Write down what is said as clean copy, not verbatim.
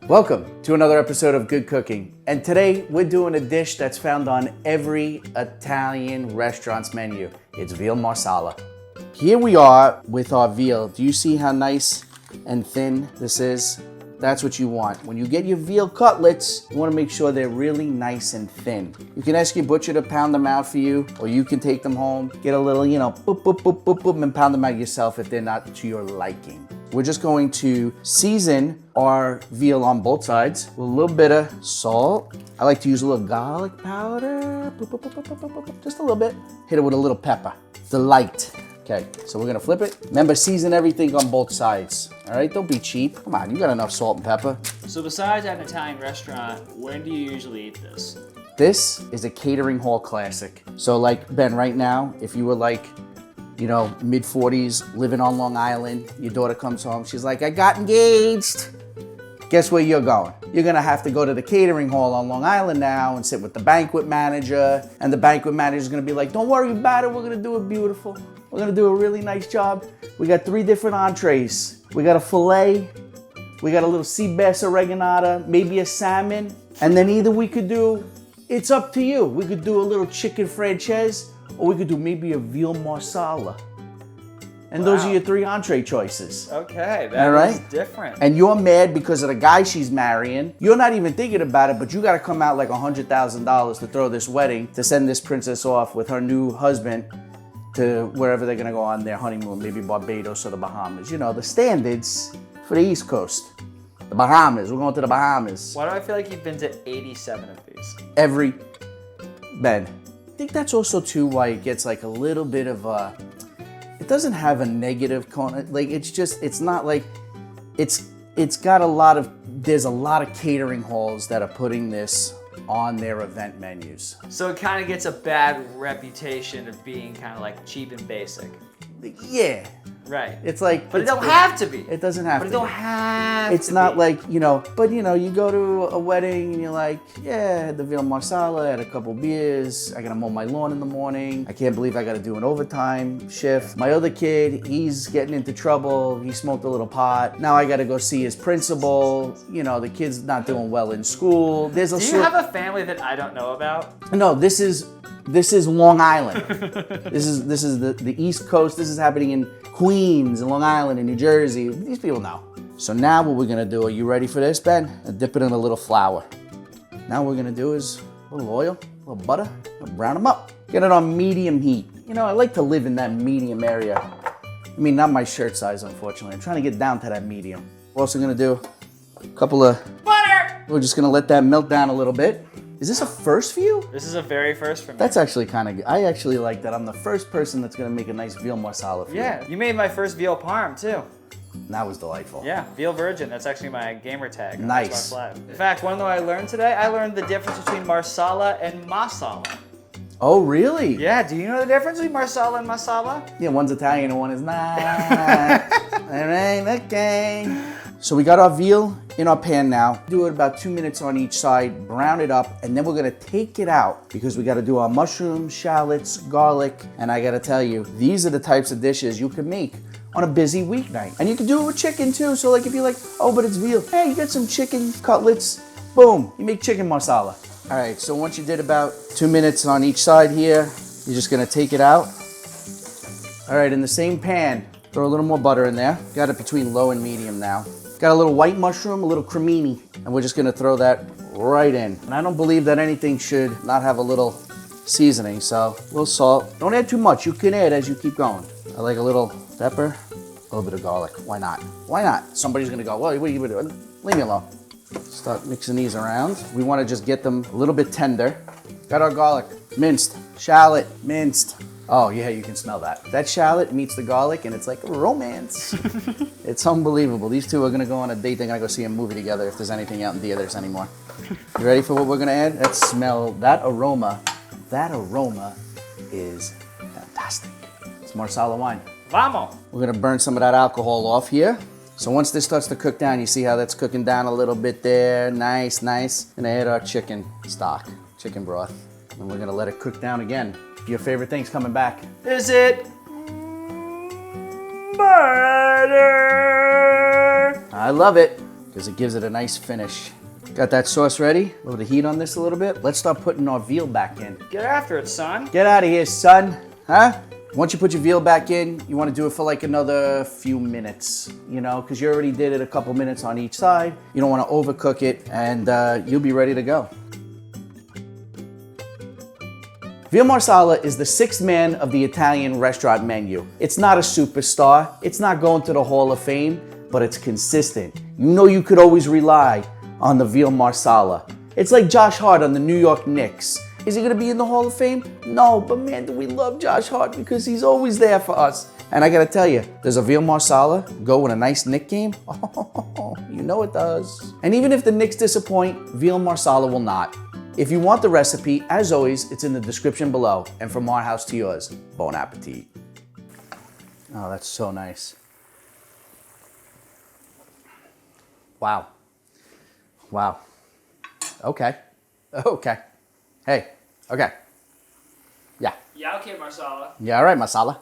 Welcome to another episode of Good Cooking. And today we're doing a dish that's found on every Italian restaurant's menu. It's Veal Marsala. Here we are with our veal. Do you see how nice and thin this is? That's what you want. When you get your veal cutlets, you want to make sure they're really nice and thin. You can ask your butcher to pound them out for you, or you can take them home, get a little, boop, boop, boop, boop, boop, and pound them out yourself if they're not to your liking. We're just going to season our veal on both sides with a little bit of salt. I like to use a little garlic powder, boop, boop, boop, boop, boop, boop, boop, just a little bit. Hit it with a little pepper. Delight. Okay, so we're gonna flip it. Remember, season everything on both sides. All right, don't be cheap. Come on, you got enough salt and pepper. So besides at an Italian restaurant, when do you usually eat this? This is a catering hall classic. So like, Ben, right now, if you were like, mid-40s, living on Long Island, your daughter comes home, she's like, I got engaged. Guess where you're going? You're gonna have to go to the catering hall on Long Island now and sit with the banquet manager, and the banquet manager's gonna be like, don't worry about it, we're gonna do it beautiful. We're gonna do a really nice job. We got 3 different entrees. We got a filet, we got a little sea bass oreganata, maybe a salmon, and then either we could do, it's up to you. We could do a little chicken franchise, or we could do maybe a veal marsala. And those are your 3 entree choices. Okay, that is different. And you're mad because of the guy she's marrying. You're not even thinking about it, but you gotta come out like $100,000 to throw this wedding, to send this princess off with her new husband to wherever they're gonna go on their honeymoon, maybe Barbados or the Bahamas. The standards for the East Coast. The Bahamas, we're going to the Bahamas. Why do I feel like you've been to 87 of these? Every bed. I think that's also too why it gets like a little bit of a, it doesn't have a negative connotation. Like it's not like, it's got a lot of, there's a lot of catering halls that are putting this on their event menus. So it kind of gets a bad reputation of being kind of like cheap and basic. Yeah. Right. It's like, but it don't have to be. It doesn't have to be. But it don't have It's to not be. like, but you go to a wedding and you're like, yeah, I had the Veal Marsala, I had a couple beers, I gotta mow my lawn in the morning, I can't believe I gotta do an overtime shift. My other kid, he's getting into trouble, he smoked a little pot, now I gotta go see his principal, the kid's not doing well in school. Do you have a family that I don't know about? No, this is Long Island. This is the East Coast. This is happening in Queens and Long Island and New Jersey. These people know. So now what we're gonna do, are you ready for this, Ben? Dip it in a little flour. Now what we're gonna do is a little oil, a little butter, and brown them up. Get it on medium heat. I like to live in that medium area. I mean, not my shirt size, unfortunately. I'm trying to get down to that medium. We're also gonna do a couple of butter. We're just gonna let that melt down a little bit. Is this a first for you? This is a very first for me. That's actually kind of good. I actually like that. I'm the first person that's going to make a nice veal marsala for you. Yeah, you made my first veal parm too. That was delightful. Yeah, veal virgin. That's actually my gamer tag. Nice. My flag. In fact, one thing I learned today, I learned the difference between marsala and masala. Oh, really? Yeah, do you know the difference between marsala and masala? Yeah, one's Italian and one is not. All right, okay. So we got our veal in our pan now. Do it about 2 minutes on each side, brown it up, and then we're gonna take it out because we gotta do our mushrooms, shallots, garlic, and I gotta tell you, these are the types of dishes you can make on a busy weeknight. And you can do it with chicken too, so like if you're like, oh, but it's veal, hey, you got some chicken cutlets, boom, you make chicken marsala. All right, so once you did about 2 minutes on each side here, you're just gonna take it out. All right, in the same pan, throw a little more butter in there. Got it between low and medium now. Got a little white mushroom, a little cremini, and we're just gonna throw that right in. And I don't believe that anything should not have a little seasoning, so a little salt. Don't add too much, you can add as you keep going. I like a little pepper, a little bit of garlic. Why not? Why not? Somebody's gonna go, well, what are you doing? Leave me alone. Start mixing these around. We wanna just get them a little bit tender. Got our garlic, minced, shallot, minced. Oh yeah, you can smell that. That shallot meets the garlic and it's like a romance. It's unbelievable. These two are gonna go on a date. They're gonna go see a movie together if there's anything out in theaters anymore. You ready for what we're gonna add? Let's smell that aroma. That aroma is fantastic. It's Marsala wine. Vamos. We're gonna burn some of that alcohol off here. So once this starts to cook down, you see how that's cooking down a little bit there. Nice, nice. Gonna add our chicken stock, chicken broth. And we're gonna let it cook down again. Your favorite thing's coming back. Is it butter? I love it. because it gives it a nice finish. Got that sauce ready? Lower the heat on this a little bit. Let's start putting our veal back in. Get after it, son. Get out of here, son. Huh? Once you put your veal back in, you want to do it for like another few minutes, you know, because you already did it a couple minutes on each side. You don't want to overcook it, and you'll be ready to go. Veal Marsala is the sixth man of the Italian restaurant menu. It's not a superstar, it's not going to the Hall of Fame, but it's consistent. You know you could always rely on the Veal Marsala. It's like Josh Hart on the New York Knicks. Is he gonna be in the Hall of Fame? No, but man, do we love Josh Hart because he's always there for us. And I gotta tell you, does a Veal Marsala go with a nice Knick game? Oh, you know it does. And even if the Knicks disappoint, Veal Marsala will not. If you want the recipe, as always, it's in the description below. And from our house to yours, bon appetit. Oh, that's so nice. Wow. Wow. Okay. Okay. Hey. Okay. Yeah. Yeah, okay, Marsala. Yeah, all right, Masala.